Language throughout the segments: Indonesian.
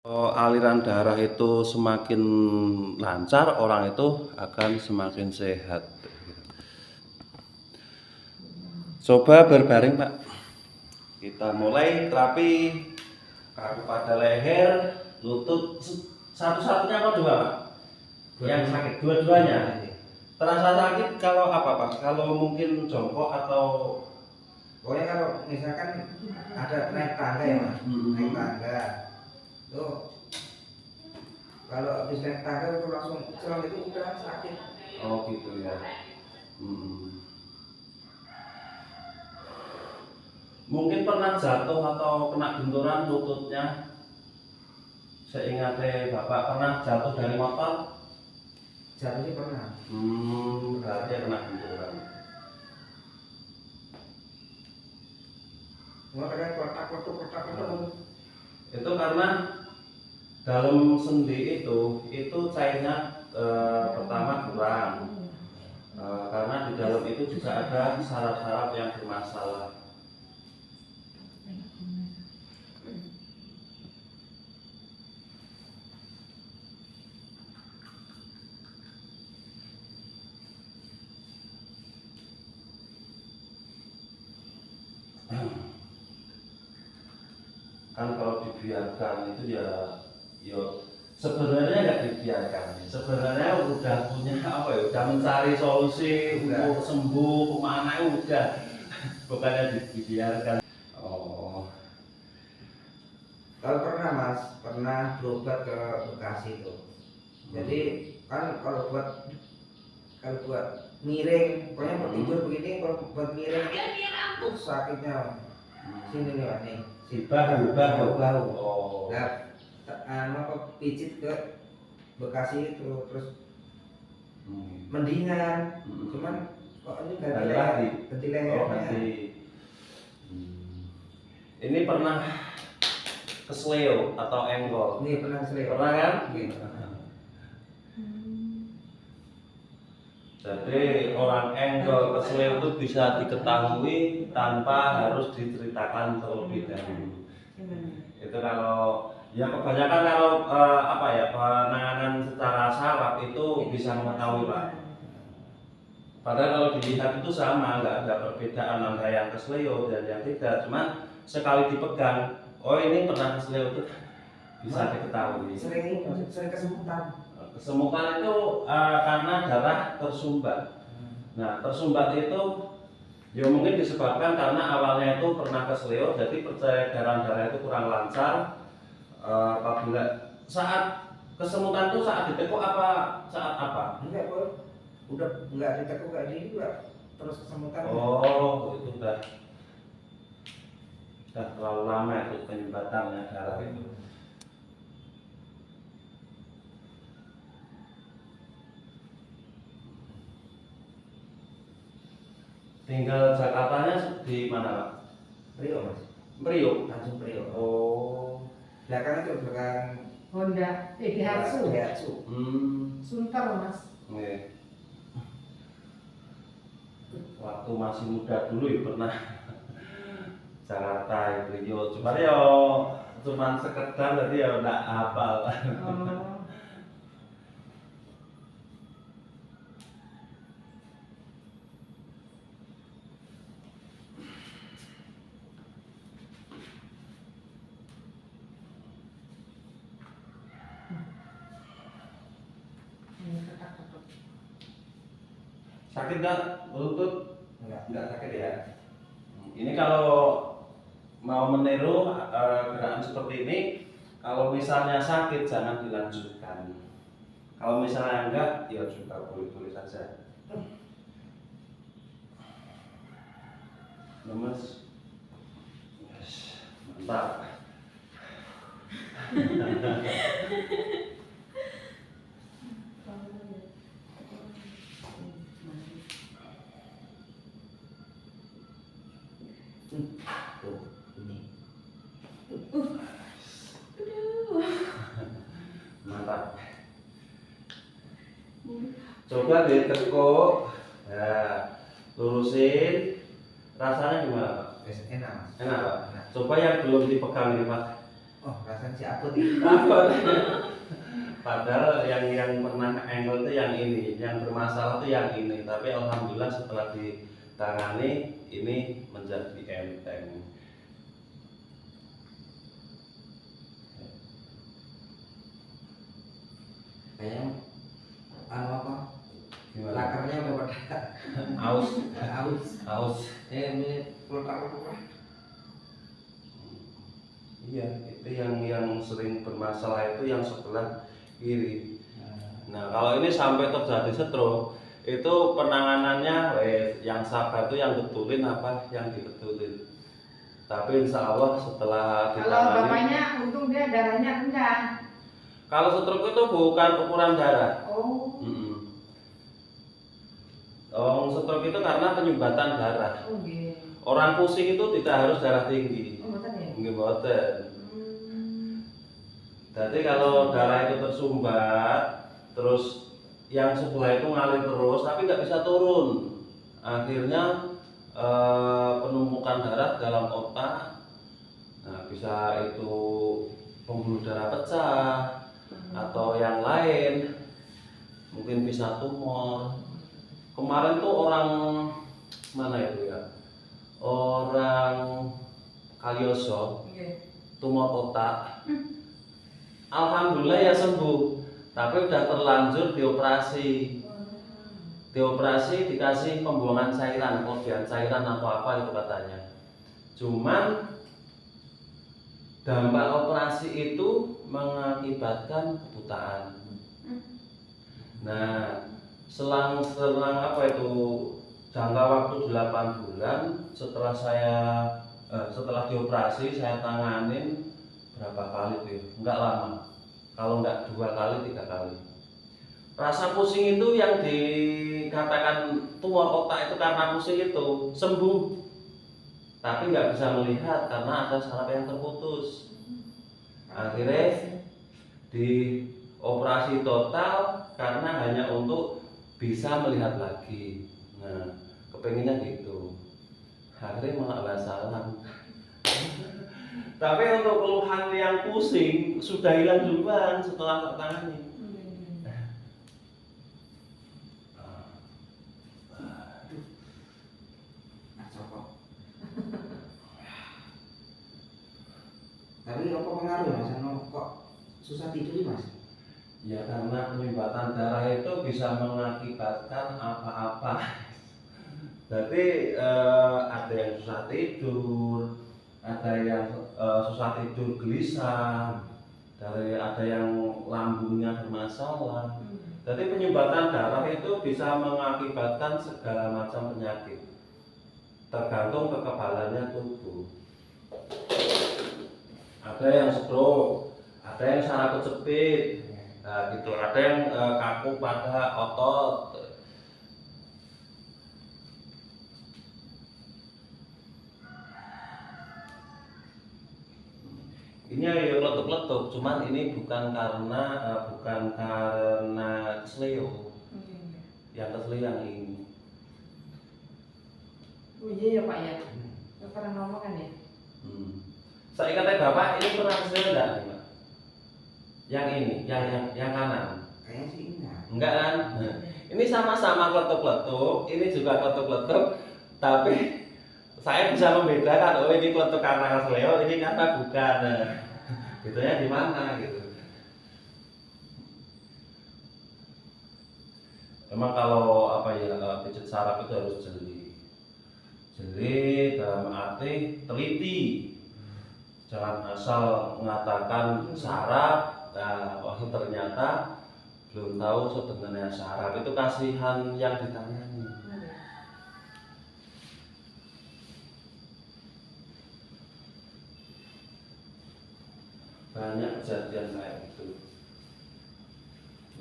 Aliran darah itu semakin lancar, orang itu akan semakin sehat. Coba berbaring, Pak. Kita mulai terapi kaku pada leher, lutut, satu-satunya apa dua, Pak? Yang sakit, dua-duanya. Terasa sakit kalau apa, Pak? Kalau mungkin jongkok atau pokoknya kalau misalkan ada naik tangga ya Mas, naik tangga tuh, kalau habis naik tangga itu langsung selang itu udah sakit. Oh gitu ya. Mungkin pernah jatuh atau kena benturan lututnya. Seingatnya Bapak pernah jatuh dari motor? Jatuh sih pernah. Berarti kena benturan. Makanya kotak-kotak. Itu karena dalam sendi itu cairnya pertama kurang. Karena di dalam itu juga ada saraf-saraf yang bermasalah. Kan kalau dibiarkan itu ya sebenarnya nggak dibiarkan, sebenarnya udah punya apa ya, udah mencari solusi untuk sembuh kemana udah, bukannya dibiarkan. Oh, Kalau pernah Mas, pernah berobat ke Bekasi itu. Jadi kan kalau buat miring, pokoknya buat tidur begini, kalau buat miring sakitnya sini nih Mas nih. bahu. Oh. Nah, pijit ke Bekasi itu terus mendingan. Cuman kok ini ganti lehernya. Ini pernah kesleo atau engkol? Ini pernah kesleo. Pernah kan? Jadi orang engkol kesleo itu bisa diketahui tanpa harus diceritakan terlebih dahulu. Itu kalau ya kebanyakan kalau penanganan secara saraf itu bisa mengetahui, Pak. Padahal kalau dilihat itu sama, nggak ada perbedaan antara yang kesleo dan yang tidak. Cuman sekali dipegang, oh ini pernah kesleo itu bisa diketahui. Sering kesemutan. Kesemutan itu karena darah tersumbat. Nah, tersumbat itu ya mungkin disebabkan karena awalnya itu pernah kesleo, jadi peredaran darah itu kurang lancar. Apabila saat kesemutan itu saat ditekuk apa saat apa? Enggak, Bro. Udah enggak ditekuk kayak gini juga terus kesemutan. Oh, itu udah terlalu lama itu penyumbatannya darah itu. Tinggal Jakartanya di mana, Pak? Priok, Mas. Priok. Langsung Priok. Oh. Belakang itu belakang Honda, Daihatsu. Sunter, Mas. Nih. Waktu masih muda dulu ya pernah Jakarta itu yo, cuman sekedar tadi ya enggak hafal. Oh. Sakit nggak lutut? enggak sakit ya. Ini kalau mau meniru gerakan seperti ini, kalau misalnya sakit jangan dilanjutkan. Kalau misalnya enggak, ya juga boleh-boleh saja. Lemes, yes, mantap. Tuh, ini. Mantap. Coba ditekuk, ya, lurusin. Rasanya gimana, Pak? Enak, Mas. Enak, Pak. Coba yang belum dipegang ini, Pak. Oh, rasanya si abot ini. Padahal yang pernah angle itu yang ini, yang bermasalah itu yang ini. Tapi alhamdulillah setelah ditangani ini menjadi enteng. Kayaknya apa? Gimana? Lakarnya udah pada Aus, aus. aus. Ini pelutar. Iya, itu yang sering bermasalah itu yang sebelah kiri. Nah, kalau ini sampai terjadi stroke, itu penanganannya yang sabar itu yang betulin apa yang dibetulin. Tapi insya Allah setelah Kalau ditangani, bapaknya untung dia darahnya rendah. kalau stroke itu bukan ukuran darah. Oh. Stroke itu karena penyumbatan darah. Oh, gitu. Orang pusing itu tidak harus darah tinggi. Oh, betul ya? Nggih mboten. Jadi kalau darah itu tersumbat, terus yang sebelah itu ngalir terus, tapi nggak bisa turun. Akhirnya penumpukan darah dalam otak, nah bisa itu pembuluh darah pecah atau yang lain, mungkin bisa tumor. Kemarin tuh orang mana itu ya? Orang Kalioso, tumor otak. Alhamdulillah ya sembuh, tapi udah terlanjur dioperasi. Dioperasi dikasih pembuangan cairan, kemudian cairan atau apa itu katanya. Cuman dampak operasi itu mengakibatkan kebutaan. Nah, selang apa itu jangka waktu 8 bulan setelah setelah dioperasi saya tanganin berapa kali tuh ya? Enggak lama, kalau enggak 2 kali 3 kali. Rasa pusing itu yang dikatakan tumor otak itu karena pusing itu sembuh, tapi nggak bisa melihat karena ada saraf yang terputus. Akhirnya dioperasi total karena hanya untuk bisa melihat lagi. Nah, kepenginnya gitu. Akhirnya malah salah. Tapi untuk keluhan yang pusing sudah hilang duluan setelah tertangani. Tapi apa pengaruh Mas Ano kok susah tidur Mas? Ya karena penyumbatan darah itu bisa mengakibatkan apa-apa. Jadi ada yang susah tidur, ada yang susah tidur gelisah, ada yang lambungnya bermasalah. Jadi penyumbatan darah itu bisa mengakibatkan segala macam penyakit, tergantung kekebalannya tubuh. Ada yang stroke, ada yang saraf kejepit, nah gitu. Ada yang kaku pada otot. Ini ya letuk-letuk, cuman ini bukan karena kesleo. Yang kesleo yang ini. Oh iya ya Pak ya. Pernah ngomong kan ya? Saya kata Bapak ini pernah kesleo enggak? Yang ini, yang kanan. Kayaknya sih enggak kan? Nah, ini sama-sama kletuk-kletuk, ini juga kletuk-kletuk, tapi saya bisa membedakan, oh ini kletuk karena kesleo, ini karena bukan. Nah, bedanya di mana gitu. Memang kalau apa ya pijat saraf itu harus jeli. Jeli dalam arti teliti. Jangan asal mengatakan saraf, nah ternyata belum tahu sebenarnya saraf itu kasihan yang ditangani. Banyak kejadian kayak gitu.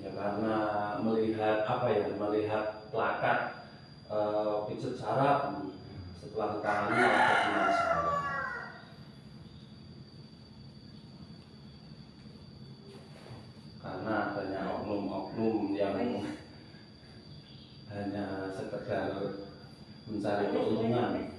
Ya karena melihat melihat plakat pijat saraf setelah ditangani ada masalah. Karena adanya oknum-oknum yang hanya sekedar mencari keuntungan.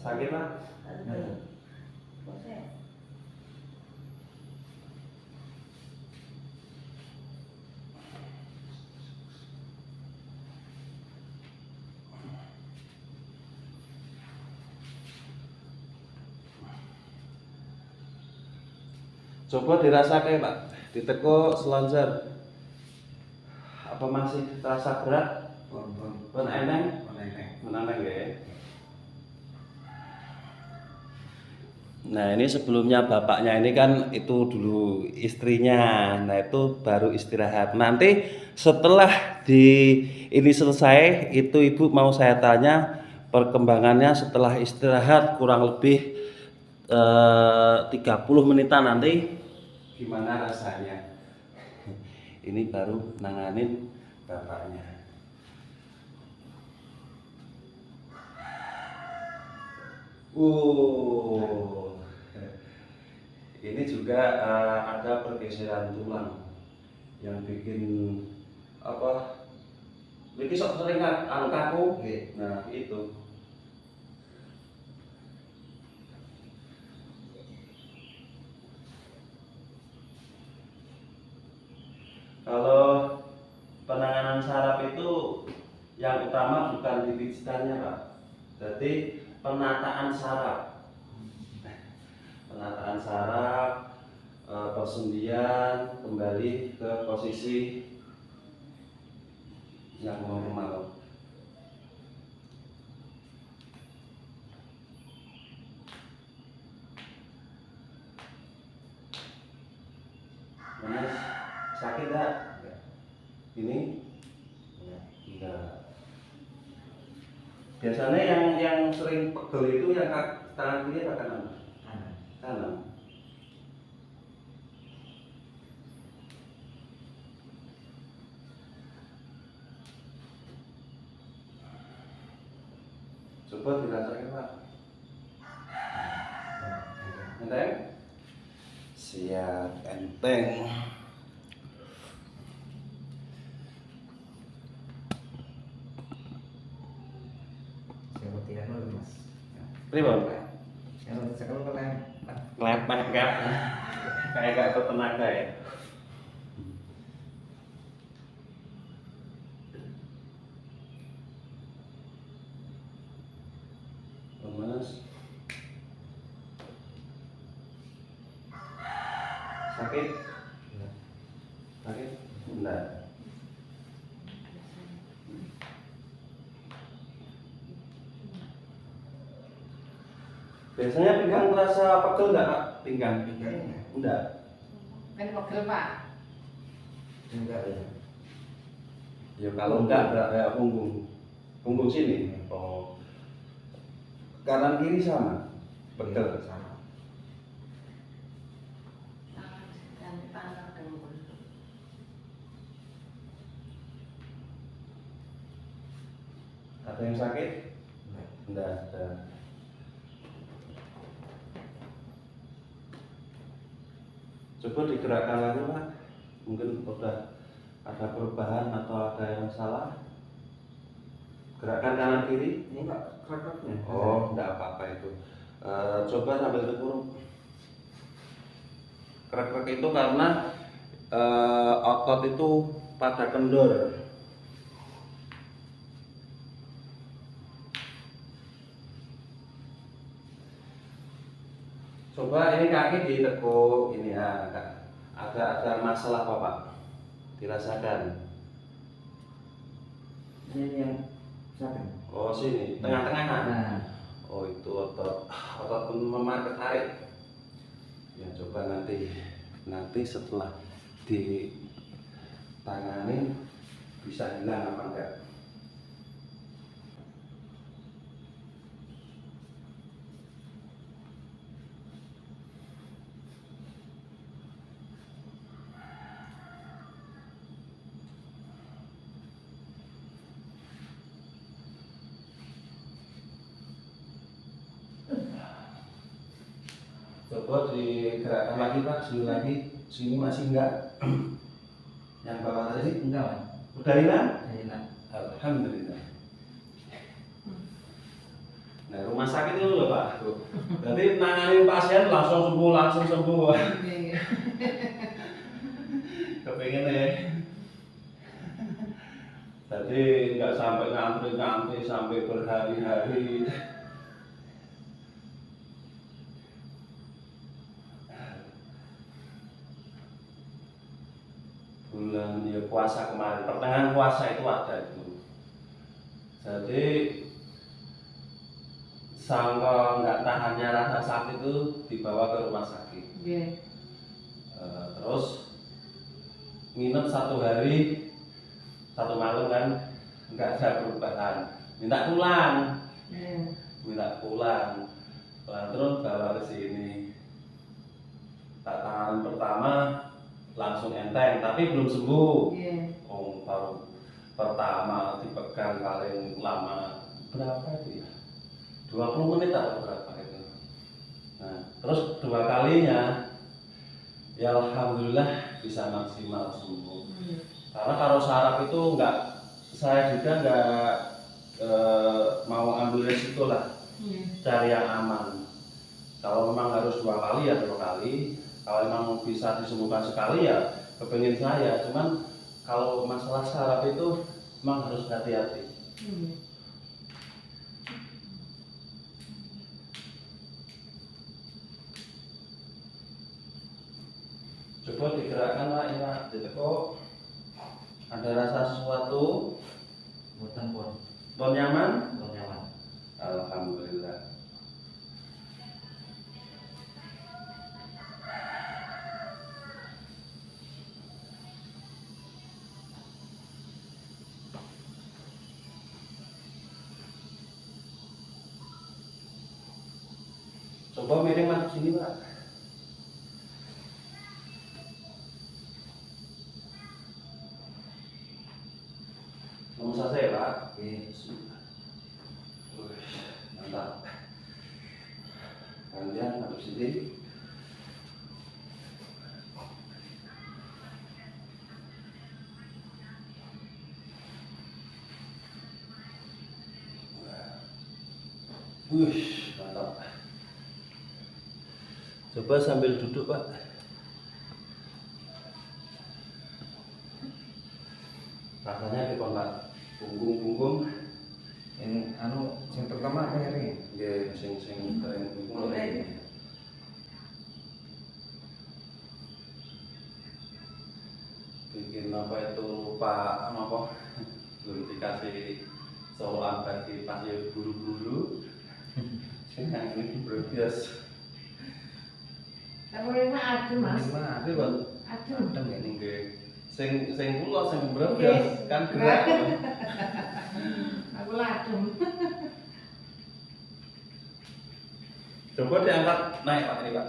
Sakit Pak? Coba dirasakan Pak, ditekuk selonjor. Apa masih terasa berat? Pun eneng? Menenang ya. Nah ini sebelumnya bapaknya ini kan itu dulu istrinya, nah itu baru istirahat. Nanti setelah ini selesai, itu ibu mau saya tanya perkembangannya setelah istirahat kurang lebih 30 menitan nanti gimana rasanya. Ini baru nanganin bapaknya. Ini juga ada pergeseran tulang yang bikin apa? Ini sok sering kaku. Nah itu. Kalau penanganan saraf itu yang utama bukan dipijitannya Pak, jadi penataan saraf, persendian kembali ke posisi yang normal. Mas, sakit tak? Ini? Enggak. Biasanya yang sering pegel itu yang tangan kiri atau kanan? Kanan. Coba dirasakan Pak. Enteng? Siap, enteng. Pribon? Lepek kan? Kayak gak ketenaga ya. Mas. Sakit? Sakit? Enggak. Biasanya pinggang terasa pegel enggak Pak? Pinggang? Enggak. Kan pegel Pak. Enggak ya. Ya kalau enggak kayak punggung sini. Oh. Kanan kiri sama. Pegel sama. Ada yang sakit? Enggak ada. Coba digerakkan lagi Pak. Mungkin udah ada perubahan atau ada yang salah. Gerakan kanan kiri. Ini Pak, kereknya. Oh, enggak apa-apa itu. Coba sambil terkurung. Krek-krek itu karena otot itu pada kendor. Coba ini kaki ditekuk ini ya, ada masalah apa Pak? Dirasakan. Ini yang siapa? Oh sini, tengah-tengahan. Nah, Oh itu otot memar ketarik. Ya coba nanti setelah ditangani bisa hilang apa enggak? Coba digerakkan lagi Pak, sini masih enggak? Yang bawah tadi? enggak Pak. Udah hilang? Hilang. Alhamdulillah. Nah, rumah sakit itu loh Pak. Jadi nanganin pasien langsung sembuh. Kepengen ya. Jadi nggak sampai ngantri sampai berhari-hari. Bulan ya puasa kemarin, pertengahan puasa itu ada itu. Jadi sangka nggak tahannya rasa sakit itu dibawa ke rumah sakit. Terus nginep 1 hari 1 malam kan nggak ada perubahan, minta pulang terus bawa ke sini. Tangan pertama langsung enteng tapi belum sembuh. Oh, baru pertama dipegang paling lama berapa itu ya, 20 menit atau berapa itu. Nah terus 2 kalinya ya alhamdulillah bisa maksimal sembuh. Karena kalau saraf itu saya juga nggak mau ambil resiko lah, cari yang aman. Kalau memang harus 2 kali ya 2 kali, kalau memang bisa disembuhkan sekali ya kepengen saya. Cuman kalau masalah saraf itu memang harus hati-hati. Coba digerakkan Pak, ini Pak, ditekuk. Ada rasa sesuatu? Boten pun. Bon nyaman? Bon nyaman. Alhamdulillah. Coba miring masuk sini Pak. Nomor saya ya Pak. Mantap. Gantian masuk sini. Mantap. Coba sambil duduk Pak. Rasanya gimana Pak? Punggung. Yang yang pertama apa ini? Nggih, sing keren punggung. Bikin apa itu lupa apa? Belum dikasih soloan bagi pasien buru-buru. Sing ini berbias. Tapi lima adem Mas. Ada Bang. Adem. Ini. Nggih. Sing kula sing berbias kan gerak. Aku adem. Coba diangkat naik Pak ini Pak.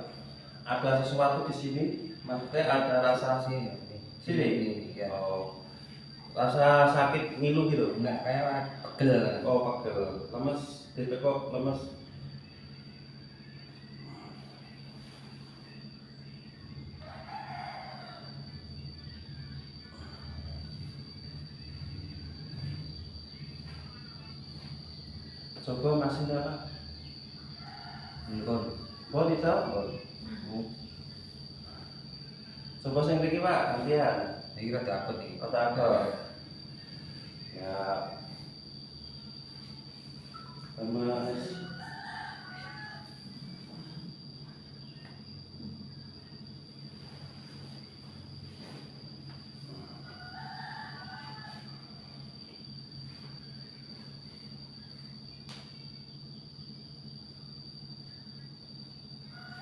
Ada sesuatu di sini, maksudnya ada rasa Sini. sini. Ya. Oh, rasa sakit ngilu gitu. Enggak kayak pegel. Oh pegel, lemes, ditekuk lemes. Coba masih ada Pak. Enggak. Boleh Cok? Coba sing mriki Pak, gantian. Ini rada akut nih. Kota apa? Ya. Lemes.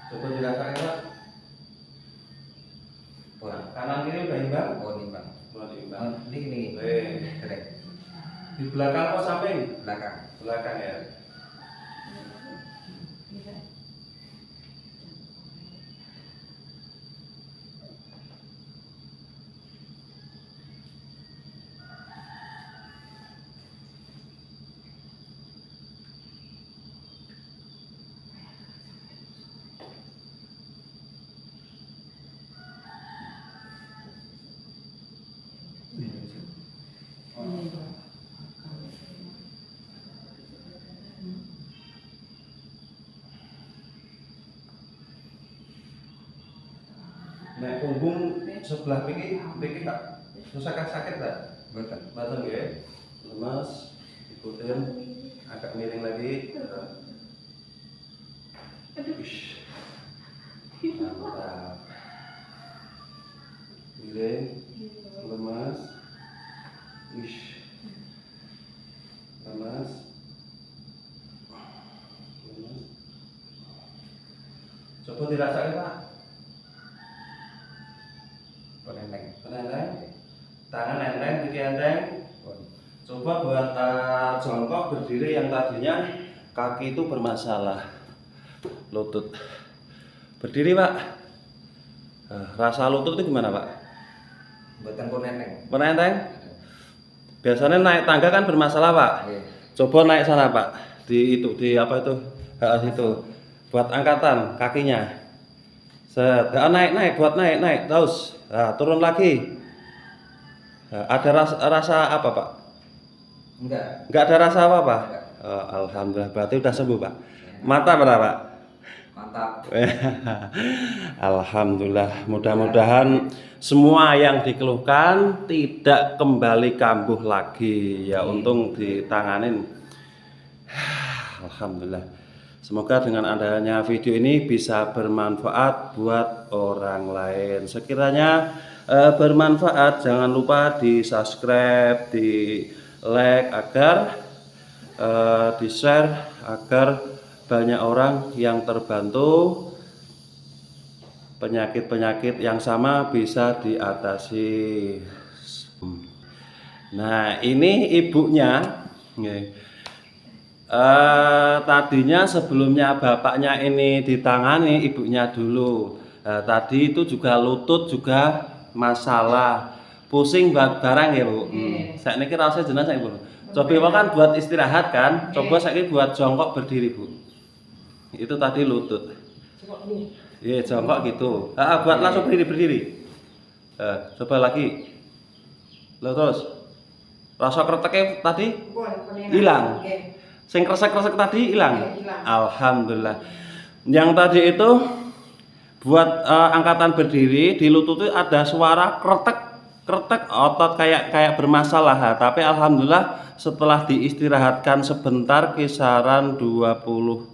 Coba dirasakan Pak. Kanan kiri udah imbang? Bang. Udah imbang. Ini. Keren. Di belakang apa samping? Belakang. Belakang ya. punggung sebelah piki Pak. Susah sakit tak? Betul. Mboten nggih. Lemas, ikutin agak miring lagi. Wish. Mantap. Miring, lemas. Wish. Lemas. Lemas. Coba dirasakan Pak. Penenteng. Penenteng. Tangan enteng, kaki enteng. Pun. Coba buat jongkok berdiri yang tadinya kaki itu bermasalah, lutut. Berdiri Pak. Rasa lutut itu gimana Pak? Mboten penenteng. Penenteng? Biasanya naik tangga kan bermasalah Pak. Nggih. Coba naik sana Pak. Di apa itu? Situ. Buat angkatan kakinya. Set. Naik buat naik terus. Turun lagi. Ada rasa apa Pak? Enggak ada rasa apa-apa? Enggak. Alhamdulillah, berarti udah sembuh Pak. Mata berapa Pak? Mantap. Alhamdulillah, mudah-mudahan semua yang dikeluhkan tidak kembali kambuh lagi. Ya untung ditanganin. Alhamdulillah. Semoga dengan adanya video ini bisa bermanfaat buat orang lain. Sekiranya bermanfaat, jangan lupa di subscribe, di like agar di share agar banyak orang yang terbantu, penyakit-penyakit yang sama bisa diatasi. Nah ini ibunya. Tadinya sebelumnya bapaknya ini ditangani, ibunya dulu. Tadi itu juga lutut juga masalah, pusing barang ya Bu. Saya ini rasanya jenazah Ibu. Coba kan buat istirahat kan, coba saya buat jongkok berdiri Bu. Itu tadi lutut. Iya jongkok gitu. Buat langsung berdiri. Coba lagi. Lo terus. Rasa kreteknya tadi hilang. Sing kresek-kresek tadi hilang. Alhamdulillah. Yang tadi itu buat angkatan berdiri di lutut itu ada suara kretek otot kayak bermasalah. Tapi alhamdulillah setelah diistirahatkan sebentar kisaran 20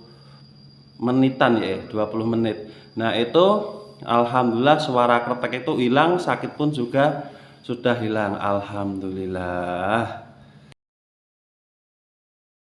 menitan ya, 20 menit. Nah, itu alhamdulillah suara kretek itu hilang, sakit pun juga sudah hilang. Alhamdulillah.